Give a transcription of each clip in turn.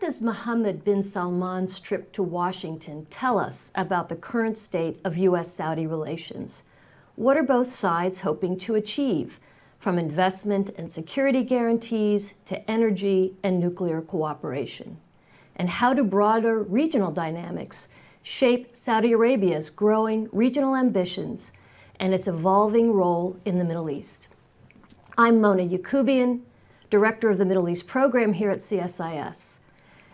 does Mohammed bin Salman's trip to Washington tell us about the current state of U.S. Saudi relations? What are both sides hoping to achieve, from investment and security guarantees to energy and nuclear cooperation? And how do broader regional dynamics shape Saudi Arabia's growing regional ambitions and its evolving role in the Middle East? I'm Mona Yacoubian, Director of the Middle East Program here at CSIS.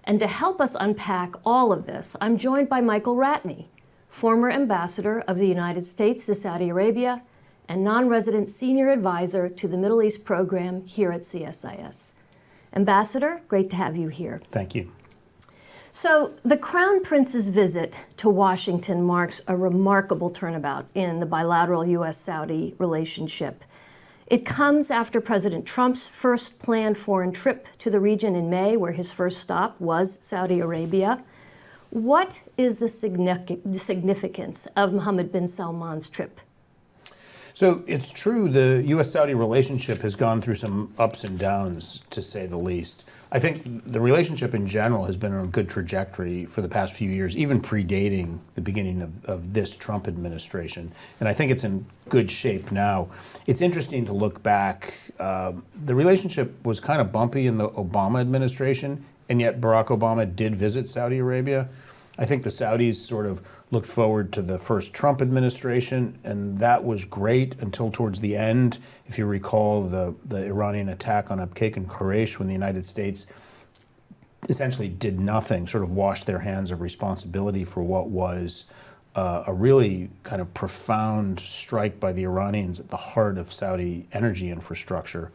And to help us unpack all of this, I'm joined by Michael Ratney, former ambassador of the United States to Saudi Arabia and non-resident senior advisor to the Middle East Program here at CSIS. Ambassador, great to have you here. Thank you. So the Crown Prince's visit to Washington marks a remarkable turnabout in the bilateral U.S. Saudi relationship. It comes after President Trump's first planned foreign trip to the region in May, where his first stop was Saudi Arabia. What is the significance of Mohammed bin Salman's trip? So it's true, the U.S.-Saudi relationship has gone through some ups and downs, to say the least. I think the relationship in general has been on a good trajectory for the past few years, even predating the beginning of this Trump administration. And I think it's in good shape now. It's interesting to look back. The relationship was kind of bumpy in the Obama administration, and yet Barack Obama did visit Saudi Arabia. I think the Saudis sort of looked forward to the first Trump administration, and that was great until towards the end. If you recall the Iranian attack on Abqaiq and Quraysh, when the United States essentially did nothing, sort of washed their hands of responsibility for what was a really kind of profound strike by the Iranians at the heart of Saudi energy infrastructure.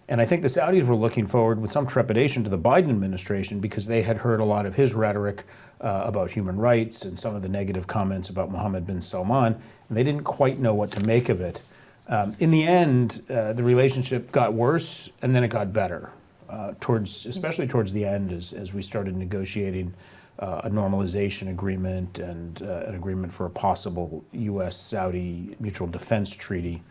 And I think the Saudis were looking forward with some trepidation to the Biden administration because they had heard a lot of his rhetoric about human rights and some of the negative comments about Mohammed bin Salman, and they didn't quite know what to make of it. In the end, the relationship got worse, and then it got better, especially towards the end as we started negotiating a normalization agreement and an agreement for a possible U.S. Saudi mutual defense treaty.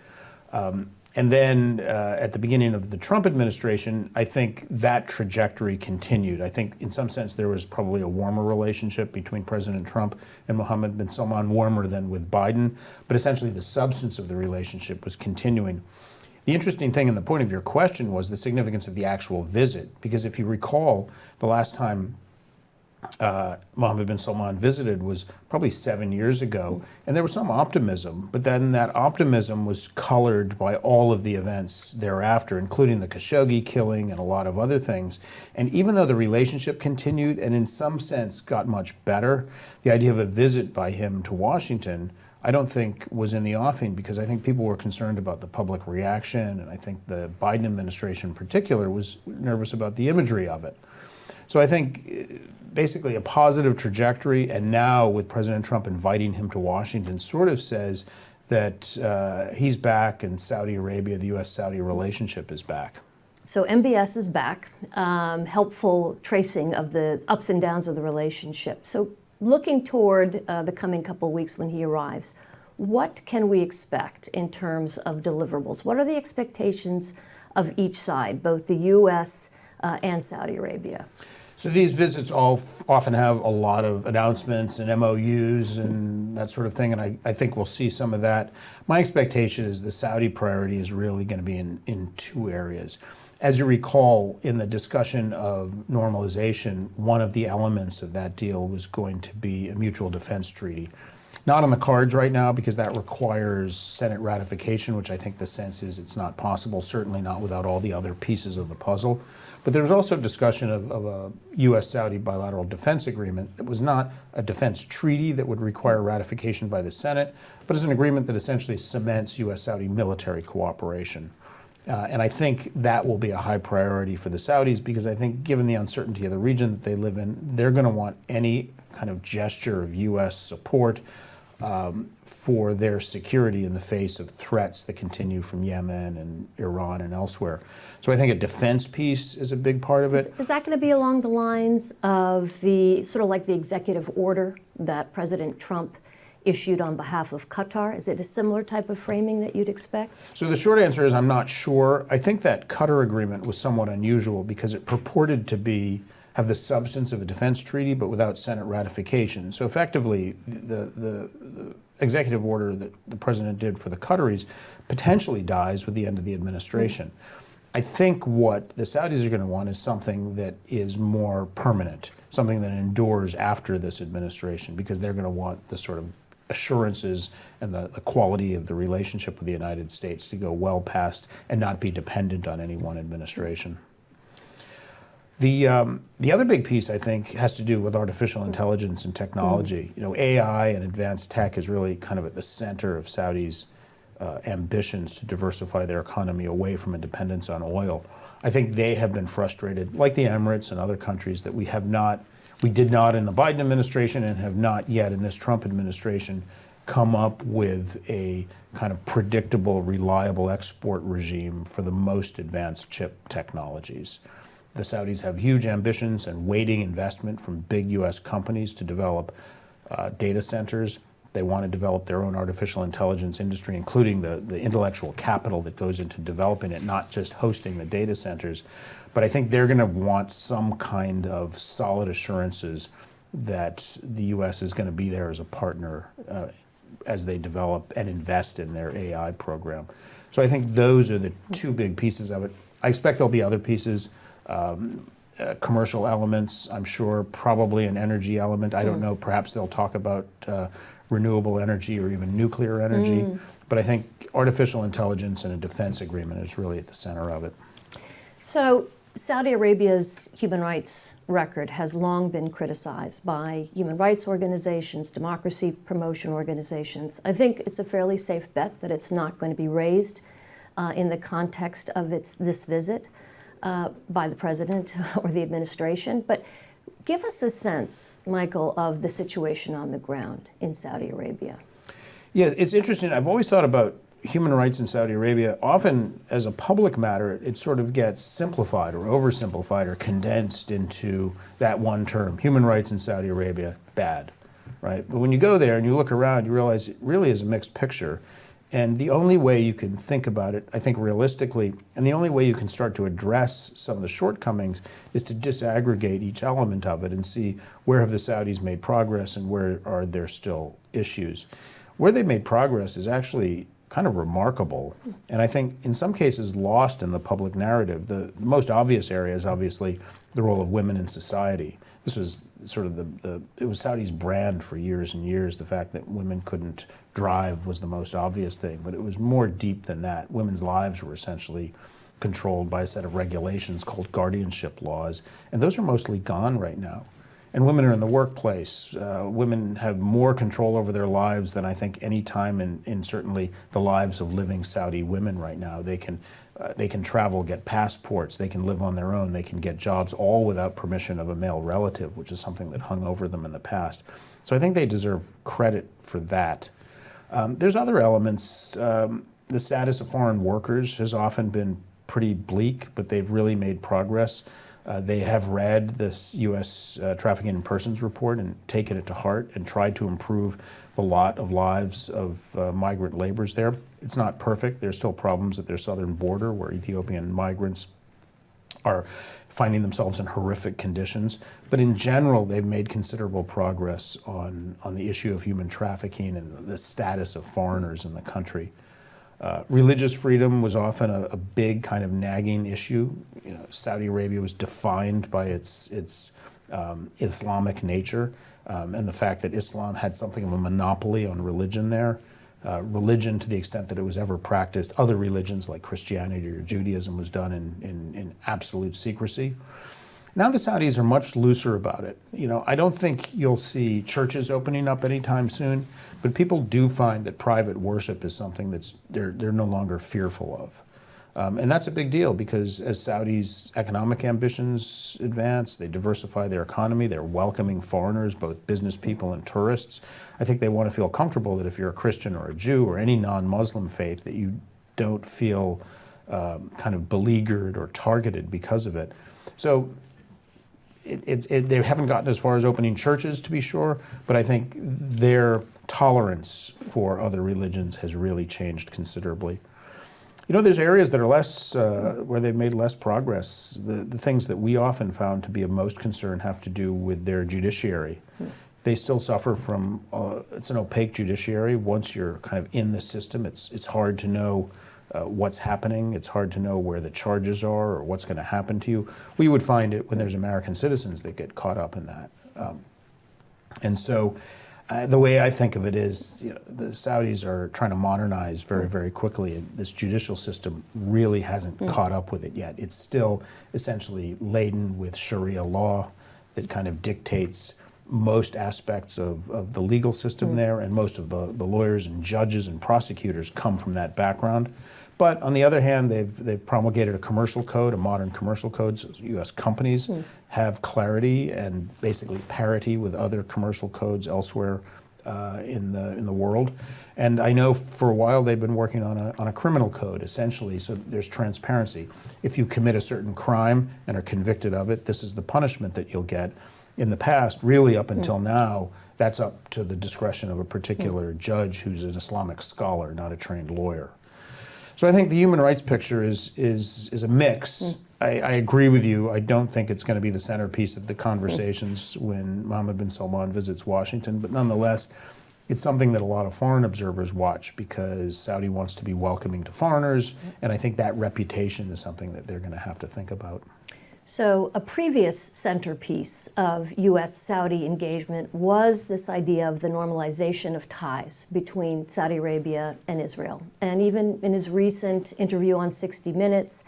And then at the beginning of the Trump administration, I think that trajectory continued. I think in some sense there was probably a warmer relationship between President Trump and Mohammed bin Salman, warmer than with Biden, but essentially the substance of the relationship was continuing. The interesting thing, and the point of your question, was the significance of the actual visit, because if you recall, the last time Mohammed bin Salman visited was probably 7 years ago, and there was some optimism, but then that optimism was colored by all of the events thereafter, including the Khashoggi killing and a lot of other things. And even though the relationship continued and in some sense got much better, the idea of a visit by him to Washington, I don't think was in the offing, because I think people were concerned about the public reaction, and I think the Biden administration in particular was nervous about the imagery of it. So I think basically a positive trajectory, and now with President Trump inviting him to Washington, sort of says that he's back and Saudi Arabia, the U.S.-Saudi relationship is back. So MBS is back, helpful tracing of the ups and downs of the relationship. So looking toward the coming couple of weeks when he arrives, what can we expect in terms of deliverables? What are the expectations of each side, both the U.S. And Saudi Arabia? So these visits all often have a lot of announcements and MOUs and that sort of thing, and I think we'll see some of that. My expectation is the Saudi priority is really going to be in two areas. As you recall, in the discussion of normalization, one of the elements of that deal was going to be a mutual defense treaty. Not on the cards right now because that requires Senate ratification, which I think the sense is it's not possible, certainly not without all the other pieces of the puzzle. But there was also discussion of a U.S.-Saudi bilateral defense agreement that was not a defense treaty that would require ratification by the Senate, but is an agreement that essentially cements U.S.-Saudi military cooperation. And I think that will be a high priority for the Saudis, because I think given the uncertainty of the region that they live in, they're going to want any kind of gesture of U.S. support for their security in the face of threats that continue from Yemen and Iran and elsewhere. So I think a defense piece is a big part of it. Is that going to be along the lines of the sort of like the executive order that President Trump issued on behalf of Qatar? Is it a similar type of framing that you'd expect? So the short answer is I'm not sure. I think that Qatar agreement was somewhat unusual because it purported to be have the substance of a defense treaty, but without Senate ratification. So effectively, the executive order that the president did for the Qataris potentially dies with the end of the administration. I think what the Saudis are going to want is something that is more permanent, something that endures after this administration, because they're going to want the sort of assurances and the quality of the relationship with the United States to go well past and not be dependent on any one administration. The other big piece, I think, has to do with artificial intelligence and technology. You know, AI and advanced tech is really kind of at the center of Saudi's ambitions to diversify their economy away from a dependence on oil. I think they have been frustrated, like the Emirates and other countries, that we did not in the Biden administration and have not yet in this Trump administration come up with a kind of predictable, reliable export regime for the most advanced chip technologies. The Saudis have huge ambitions and waiting investment from big U.S. companies to develop data centers. They want to develop their own artificial intelligence industry, including the intellectual capital that goes into developing it, not just hosting the data centers. But I think they're going to want some kind of solid assurances that the U.S. is going to be there as a partner as they develop and invest in their AI program. So I think those are the two big pieces of it. I expect there'll be other pieces. Commercial elements, I'm sure, probably an energy element. I don't know, perhaps they'll talk about renewable energy or even nuclear energy. But I think artificial intelligence and a defense agreement is really at the center of it. So Saudi Arabia's human rights record has long been criticized by human rights organizations, democracy promotion organizations. I think it's a fairly safe bet that it's not going to be raised in the context of this visit by the president or the administration. But give us a sense, Michael, of the situation on the ground in Saudi Arabia. Yeah, it's interesting. I've always thought about human rights in Saudi Arabia. Often, as a public matter, it sort of gets simplified or oversimplified or condensed into that one term, human rights in Saudi Arabia, bad, right? But when you go there and you look around, you realize it really is a mixed picture. And the only way you can think about it, I think realistically, and the only way you can start to address some of the shortcomings is to disaggregate each element of it and see where have the Saudis made progress and where are there still issues. Where they made progress is actually kind of remarkable, and I think in some cases lost in the public narrative. The most obvious area is obviously the role of women in society. This was sort of it was Saudi's brand for years and years. The fact that women couldn't drive was the most obvious thing, but it was more deep than that. Women's lives were essentially controlled by a set of regulations called guardianship laws, and those are mostly gone right now. And women are in the workplace. Women have more control over their lives than I think any time in certainly the lives of living Saudi women right now. They can travel, get passports, they can live on their own, they can get jobs, all without permission of a male relative, which is something that hung over them in the past. So I think they deserve credit for that. There's other elements. The status of foreign workers has often been pretty bleak, but they've really made progress. They have read this U.S. Trafficking in Persons report and taken it to heart and tried to improve the lot of lives of migrant laborers there. It's not perfect. There's still problems at their southern border where Ethiopian migrants are finding themselves in horrific conditions. But in general, they've made considerable progress on the issue of human trafficking and the status of foreigners in the country. Religious freedom was often a big kind of nagging issue. You know, Saudi Arabia was defined by its Islamic nature and the fact that Islam had something of a monopoly on religion there. Religion, to the extent that it was ever practiced, other religions like Christianity or Judaism was done in absolute secrecy. Now the Saudis are much looser about it. You know, I don't think you'll see churches opening up anytime soon, but people do find that private worship is something that's they're no longer fearful of. And that's a big deal because as Saudi's economic ambitions advance, they diversify their economy, they're welcoming foreigners, both business people and tourists. I think they want to feel comfortable that if you're a Christian or a Jew or any non-Muslim faith, that you don't feel kind of beleaguered or targeted because of it. So they haven't gotten as far as opening churches, to be sure, but I think their tolerance for other religions has really changed considerably. You know, there's areas that are less, where they've made less progress. The things that we often found to be of most concern have to do with their judiciary. They still suffer from, it's an opaque judiciary. Once you're kind of in the system, it's hard to know what's happening. It's hard to know where the charges are or what's going to happen to you. We would find it when there's American citizens that get caught up in that. And so the way I think of it is, you know, the Saudis are trying to modernize very, very quickly, and this judicial system really hasn't caught up with it yet. It's still essentially laden with Sharia law that kind of dictates most aspects of the legal system there, and most of the lawyers and judges and prosecutors come from that background. But on the other hand, they've promulgated a commercial code, a modern commercial code, so U.S. companies have clarity and basically parity with other commercial codes elsewhere in the world. And I know for a while they've been working on a criminal code, essentially, so there's transparency. If you commit a certain crime and are convicted of it, this is the punishment that you'll get. In the past, really up until now, that's up to the discretion of a particular judge who's an Islamic scholar, not a trained lawyer. So I think the human rights picture is a mix. I agree with you. I don't think it's going to be the centerpiece of the conversations when Mohammed bin Salman visits Washington, but nonetheless, it's something that a lot of foreign observers watch because Saudi wants to be welcoming to foreigners, and I think that reputation is something that they're going to have to think about. So a previous centerpiece of U.S. Saudi engagement was this idea of the normalization of ties between Saudi Arabia and Israel. And even in his recent interview on 60 Minutes,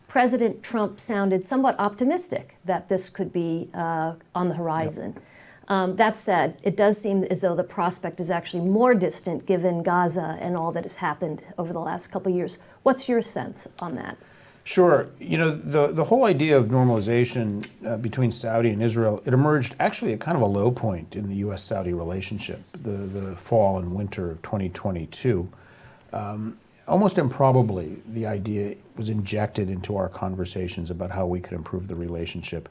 President Trump sounded somewhat optimistic that this could be on the horizon. That said, it does seem as though the prospect is actually more distant given Gaza and all that has happened over the last couple of years. What's your sense on that? Sure. You know, the whole idea of normalization between Saudi and Israel, it emerged actually at kind of a low point in the U.S. Saudi relationship, the fall and winter of 2022. Almost improbably, the idea was injected into our conversations about how we could improve the relationship.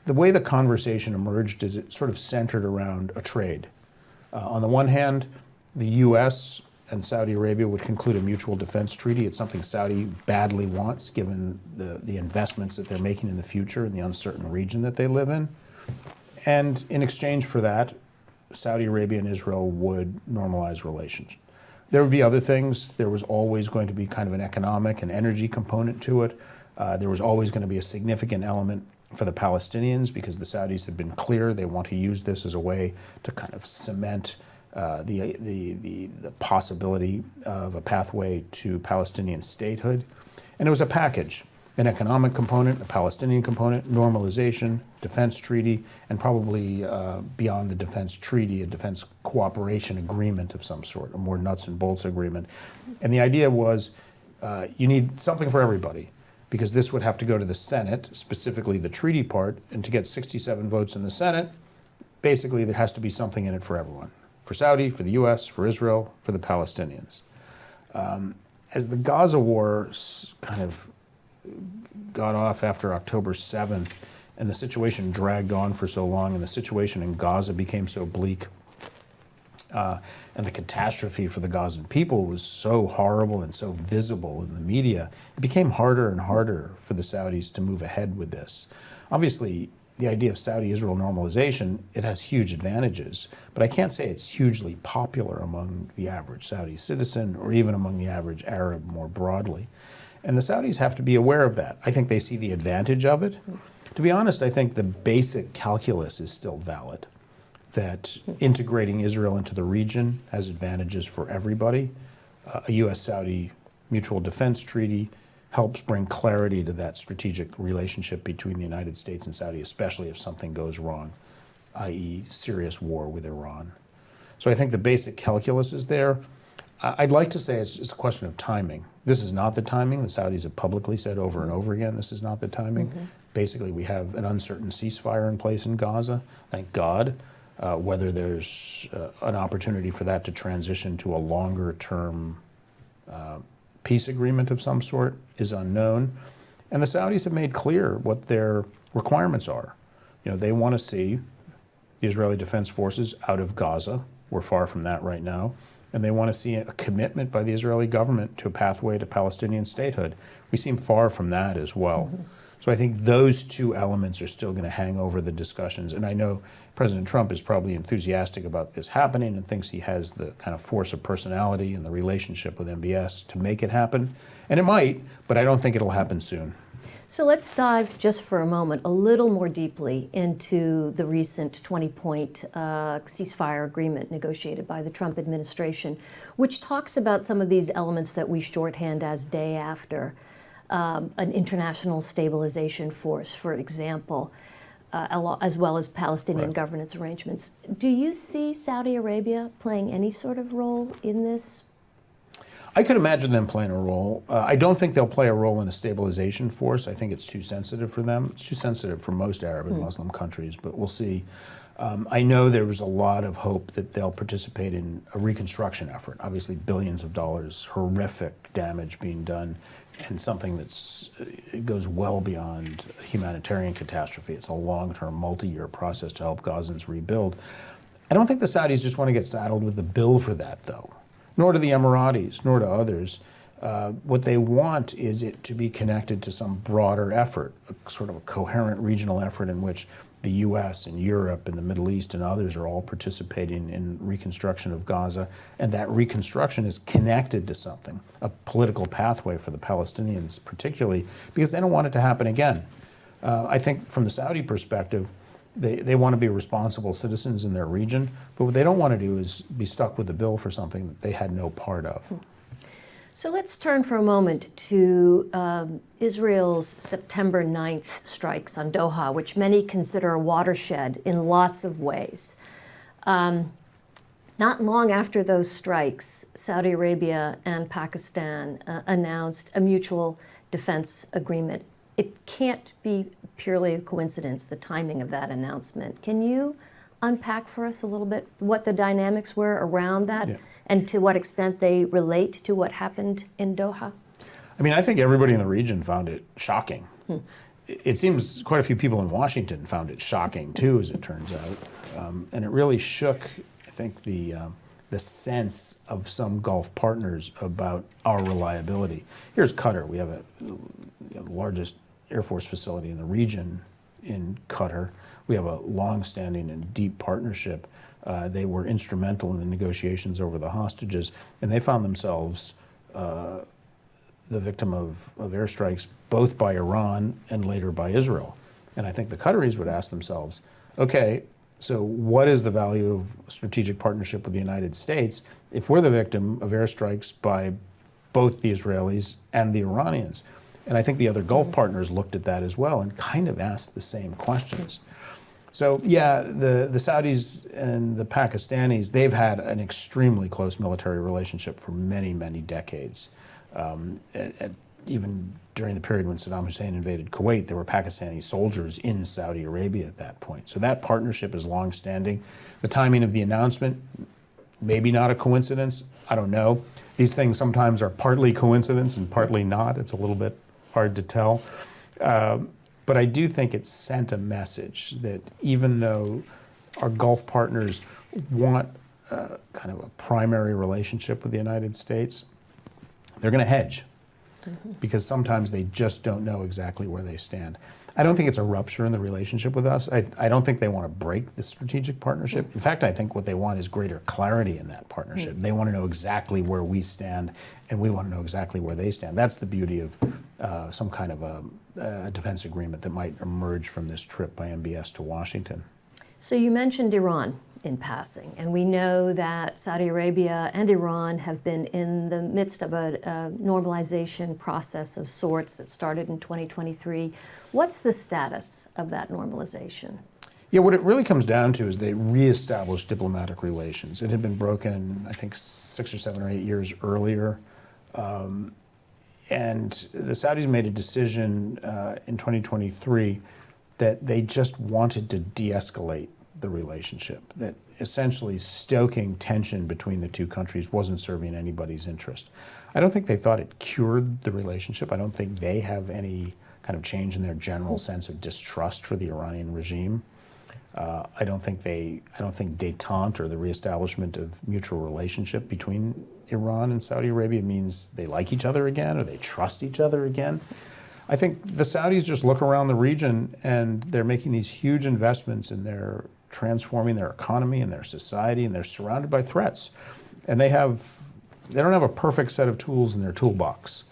The way the conversation emerged is it sort of centered around a trade. On the one hand, the U.S. and Saudi Arabia would conclude a mutual defense treaty. It's something Saudi badly wants, given the investments that they're making in the future and the uncertain region that they live in. And in exchange for that, Saudi Arabia and Israel would normalize relations. There would be other things. There was always going to be kind of an economic and energy component to it. There was always going to be a significant element for the Palestinians because the Saudis have been clear they want to use this as a way to kind of cement the possibility of a pathway to Palestinian statehood. And it was a package, an economic component, a Palestinian component, normalization, defense treaty, and probably beyond the defense treaty, a defense cooperation agreement of some sort, a more nuts and bolts agreement. And the idea was you need something for everybody, because this would have to go to the Senate, specifically the treaty part, and to get 67 votes in the Senate, basically there has to be something in it for everyone. For Saudi, for the U.S., for Israel, for the Palestinians. As the Gaza war kind of got off after October 7th, and the situation dragged on for so long, and the situation in Gaza became so bleak, and the catastrophe for the Gazan people was so horrible and so visible in the media, it became harder and harder for the Saudis to move ahead with this. Obviously, the idea of Saudi-Israel normalization, it has huge advantages, but I can't say it's hugely popular among the average Saudi citizen or even among the average Arab more broadly. And the Saudis have to be aware of that. I think they see the advantage of it. To be honest, I think the basic calculus is still valid, that integrating Israel into the region has advantages for everybody. A U.S.-Saudi mutual defense treaty helps bring clarity to that strategic relationship between the United States and Saudi, especially if something goes wrong, i.e. serious war with Iran. So I think the basic calculus is there. I'd like to say it's a question of timing. This is not the timing. The Saudis have publicly said over and over again, this is not the timing. Basically, we have an uncertain ceasefire in place in Gaza, thank God. Whether there's an opportunity for that to transition to a longer term peace agreement of some sort is unknown. And the Saudis have made clear what their requirements are. You know, they want to see the Israeli Defense Forces out of Gaza. We're far from that right now. and they want to see a commitment by the Israeli government to a pathway to Palestinian statehood. We seem far from that as well. So I think those two elements are still going to hang over the discussions. And I know President Trump is probably enthusiastic about this happening and thinks he has the kind of force of personality and the relationship with MBS to make it happen. And it might, but I don't think it'll happen soon. So let's dive just for a moment a little more deeply into the recent 20-point ceasefire agreement negotiated by the Trump administration, which talks about some of these elements that we shorthand as day after. An international stabilization force, for example, as well as Palestinian governance arrangements. Do you see Saudi Arabia playing any sort of role in this? I could imagine them playing a role. I don't think they'll play a role in a stabilization force. I think it's too sensitive for them. It's too sensitive for most Arab and Muslim countries, but we'll see. I know there was a lot of hope that they'll participate in a reconstruction effort. Obviously, billions of dollars, horrific damage being done, and something it goes well beyond a humanitarian catastrophe. It's a long-term, multi-year process to help Gazans rebuild. I don't think the Saudis just want to get saddled with the bill for that, though. Nor do the Emiratis, nor to others. What they want is it to be connected to some broader effort, a sort of a coherent regional effort in which the U.S. and Europe and the Middle East and others are all participating in reconstruction of Gaza, and that reconstruction is connected to something, a political pathway for the Palestinians particularly, because they don't want it to happen again. I think from the Saudi perspective, they want to be responsible citizens in their region, but what they don't want to do is be stuck with the bill for something that they had no part of. So let's turn for a moment to Israel's September 9th strikes on Doha, which many consider a watershed in lots of ways. Not long after those strikes, Saudi Arabia and Pakistan announced a mutual defense agreement. It can't be purely a coincidence, the timing of that announcement. Can you unpack for us a little bit what the dynamics were around that? Yeah. And to what extent they relate to what happened in Doha? I mean, I think everybody in the region found it shocking. It seems quite a few people in Washington found it shocking too, as it turns out. And it really shook, I think, the sense of some Gulf partners about our reliability. Here's Qatar. We have the largest Air Force facility in the region in Qatar. We have a long-standing and deep partnership. They were instrumental in the negotiations over the hostages, and they found themselves the victim of airstrikes both by Iran and later by Israel. And I think the Qataris would ask themselves, okay, so what is the value of strategic partnership with the United States if we're the victim of airstrikes by both the Israelis and the Iranians? And I think the other Gulf partners looked at that as well and kind of asked the same questions. So yeah, the Saudis and the Pakistanis, they've had an extremely close military relationship for many, many decades. Even during the period when Saddam Hussein invaded Kuwait, there were Pakistani soldiers in Saudi Arabia at that point. So that partnership is longstanding. The timing of the announcement, maybe not a coincidence, I don't know. These things sometimes are partly coincidence and partly not. It's a little bit hard to tell. But I do think it sent a message that even though our Gulf partners want kind of a primary relationship with the United States, they're going to hedge because sometimes they just don't know exactly where they stand. I don't think it's a rupture in the relationship with us. I don't think they want to break the strategic partnership. In fact, I think what they want is greater clarity in that partnership. They want to know exactly where we stand, and we want to know exactly where they stand. That's the beauty of some kind of a defense agreement that might emerge from this trip by MBS to Washington. So you mentioned Iran in passing, and we know that Saudi Arabia and Iran have been in the midst of a normalization process of sorts that started in 2023. What's the status of that normalization? Yeah, what it really comes down to is they reestablished diplomatic relations. It had been broken, I think, 6 or 7 or 8 years earlier. And the Saudis made a decision in 2023 that they just wanted to de-escalate the relationship, that essentially stoking tension between the two countries wasn't serving anybody's interest. I don't think they thought it cured the relationship. I don't think they have any kind of change in their general sense of distrust for the Iranian regime. I don't think détente or the reestablishment of mutual relationship between Iran and Saudi Arabia means they like each other again or they trust each other again. I think the Saudis just look around the region and they're making these huge investments and they're transforming their economy and their society, and they're surrounded by threats. And they don't have a perfect set of tools in their toolbox.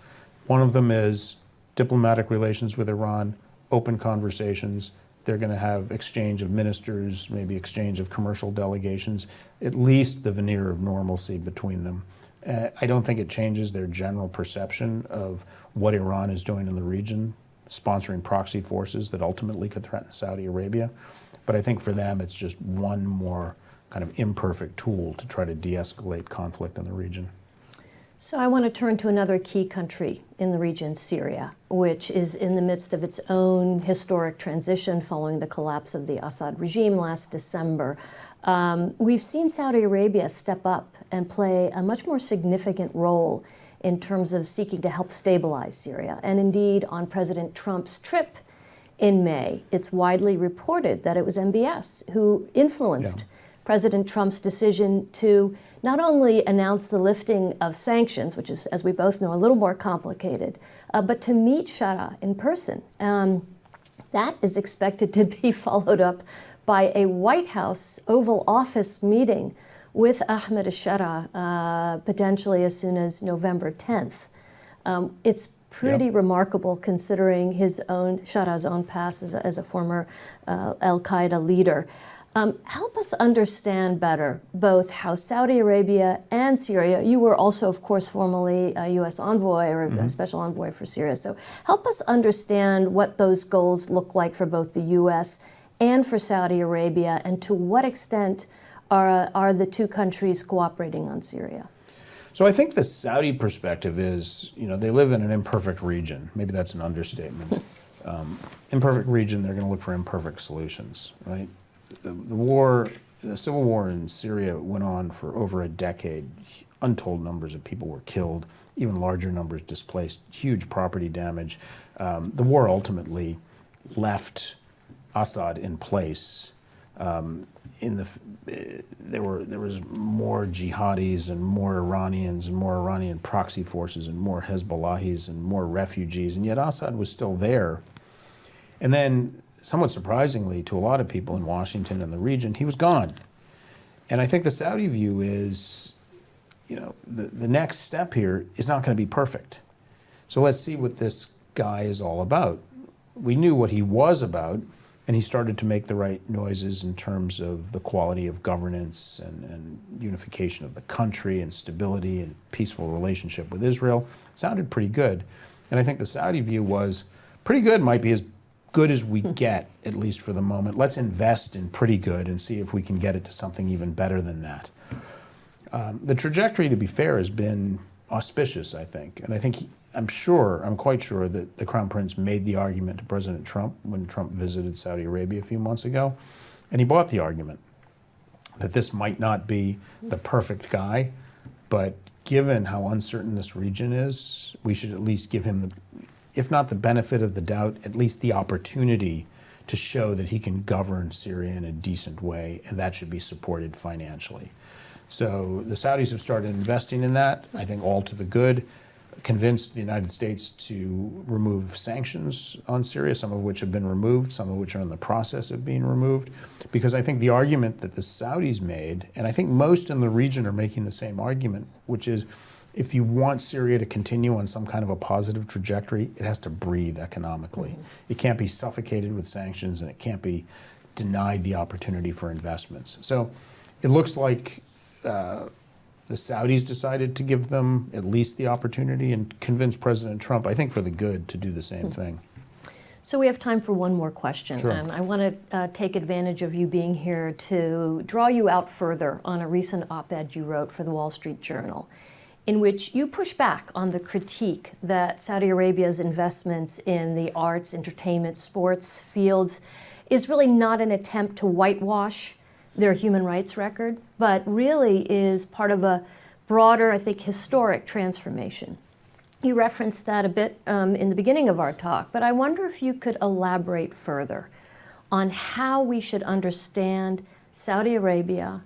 One of them is diplomatic relations with Iran, open conversations. They're going to have exchange of ministers, maybe exchange of commercial delegations, at least the veneer of normalcy between them. I don't think it changes their general perception of what Iran is doing in the region, sponsoring proxy forces that ultimately could threaten Saudi Arabia. But I think for them, it's just one more kind of imperfect tool to try to de-escalate conflict in the region. So I want to turn to another key country in the region, Syria, which is in the midst of its own historic transition following the collapse of the Assad regime last December. We've seen Saudi Arabia step up and play a much more significant role in terms of seeking to help stabilize Syria. And indeed, on President Trump's trip in May, it's widely reported that it was MBS who influenced President Trump's decision to not only announce the lifting of sanctions, which is, as we both know, a little more complicated, but to meet Shara in person. That is expected to be followed up by a White House Oval Office meeting with Ahmed Shara, potentially as soon as November 10th. It's pretty remarkable considering Shara's own past as a former al-Qaeda leader. Help us understand better both how Saudi Arabia and Syria, you were also, of course, formerly a U.S. envoy or a special envoy for Syria, so help us understand what those goals look like for both the U.S. and for Saudi Arabia, and to what extent are the two countries cooperating on Syria? So I think the Saudi perspective is, they live in an imperfect region. Maybe that's an understatement. Imperfect region, they're going to look for imperfect solutions, right? The civil war in Syria went on for over a decade. Untold numbers of people were killed, even larger numbers displaced, huge property damage. The war ultimately left Assad in place. There was more jihadis and more Iranians and more Iranian proxy forces and more Hezbollahis and more refugees, and yet Assad was still there. And then, somewhat surprisingly to a lot of people in Washington and the region, he was gone. And I think the Saudi view is, the next step here is not going to be perfect. So let's see what this guy is all about. We knew what he was about, and he started to make the right noises in terms of the quality of governance and unification of the country and stability and peaceful relationship with Israel. It sounded pretty good. And I think the Saudi view was pretty good might be as good as we get, at least for the moment. Let's invest in pretty good and see if we can get it to something even better than that. The trajectory, to be fair, has been auspicious, I think. And I think I'm quite sure that the Crown Prince made the argument to President Trump when Trump visited Saudi Arabia a few months ago, and he bought the argument that this might not be the perfect guy, but given how uncertain this region is, we should at least give him if not the benefit of the doubt, at least the opportunity to show that he can govern Syria in a decent way, and that should be supported financially. So the Saudis have started investing in that, I think all to the good, convinced the United States to remove sanctions on Syria, some of which have been removed, some of which are in the process of being removed, because I think the argument that the Saudis made, and I think most in the region are making the same argument, which is if you want Syria to continue on some kind of a positive trajectory, it has to breathe economically. It can't be suffocated with sanctions, and it can't be denied the opportunity for investments. So it looks like the Saudis decided to give them at least the opportunity and convince President Trump, I think for the good, to do the same thing. So we have time for one more question. Sure. And I want to take advantage of you being here to draw you out further on a recent op-ed you wrote for the Wall Street Journal, in which you push back on the critique that Saudi Arabia's investments in the arts, entertainment, sports fields is really not an attempt to whitewash their human rights record, but really is part of a broader, I think, historic transformation. You referenced that a bit in the beginning of our talk, but I wonder if you could elaborate further on how we should understand Saudi Arabia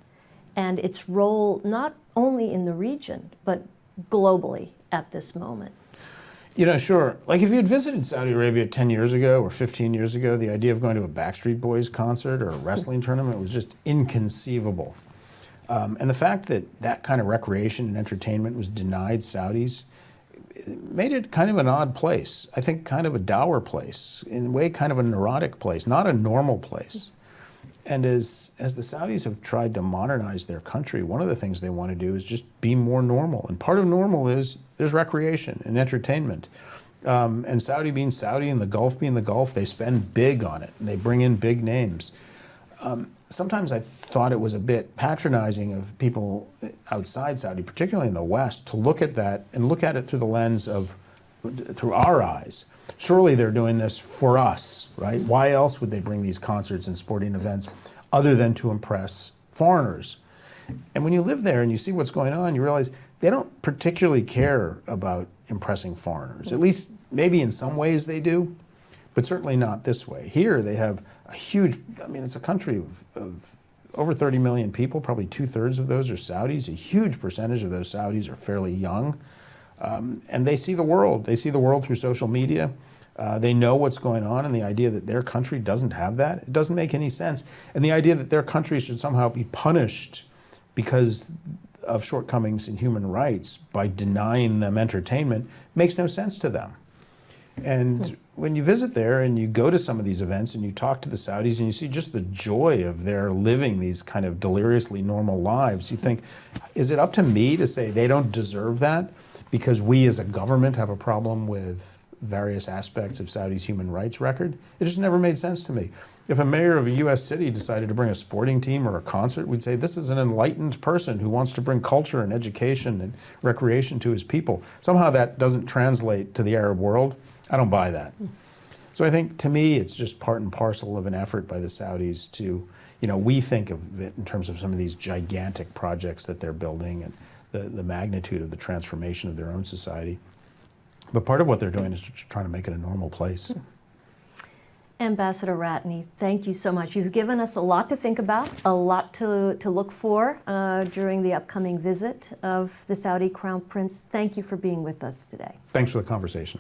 and its role not only in the region, but globally at this moment? Sure. Like if you had visited Saudi Arabia 10 years ago or 15 years ago, the idea of going to a Backstreet Boys concert or a wrestling tournament was just inconceivable. And the fact that that kind of recreation and entertainment was denied Saudis made it kind of an odd place. I think kind of a dour place, in a way kind of a neurotic place, not a normal place. And as the Saudis have tried to modernize their country, one of the things they want to do is just be more normal. And part of normal is there's recreation and entertainment. And Saudi being Saudi and the Gulf being the Gulf, they spend big on it. And they bring in big names. Sometimes I thought it was a bit patronizing of people outside Saudi, particularly in the West, to look at that and look at it through the lens of, through our eyes. Surely they're doing this for us, right? Why else would they bring these concerts and sporting events other than to impress foreigners? And when you live there and you see what's going on, you realize they don't particularly care about impressing foreigners. At least maybe in some ways they do, but certainly not this way. Here they have a huge, it's a country of over 30 million people, probably 2/3 of those are Saudis. A huge percentage of those Saudis are fairly young. And they see the world. They see the world through social media. They know what's going on, and the idea that their country doesn't have that, it doesn't make any sense. And the idea that their country should somehow be punished because of shortcomings in human rights by denying them entertainment makes no sense to them. And when you visit there and you go to some of these events and you talk to the Saudis and you see just the joy of their living these kind of deliriously normal lives, you think, is it up to me to say they don't deserve that because we as a government have a problem with various aspects of Saudi's human rights record? It just never made sense to me. If a mayor of a U.S. city decided to bring a sporting team or a concert, we'd say this is an enlightened person who wants to bring culture and education and recreation to his people. Somehow that doesn't translate to the Arab world. I don't buy that. So I think, to me, it's just part and parcel of an effort by the Saudis to, we think of it in terms of some of these gigantic projects that they're building and the magnitude of the transformation of their own society. But part of what they're doing is trying to make it a normal place. Ambassador Ratney, thank you so much. You've given us a lot to think about, a lot to look for during the upcoming visit of the Saudi Crown Prince. Thank you for being with us today. Thanks for the conversation.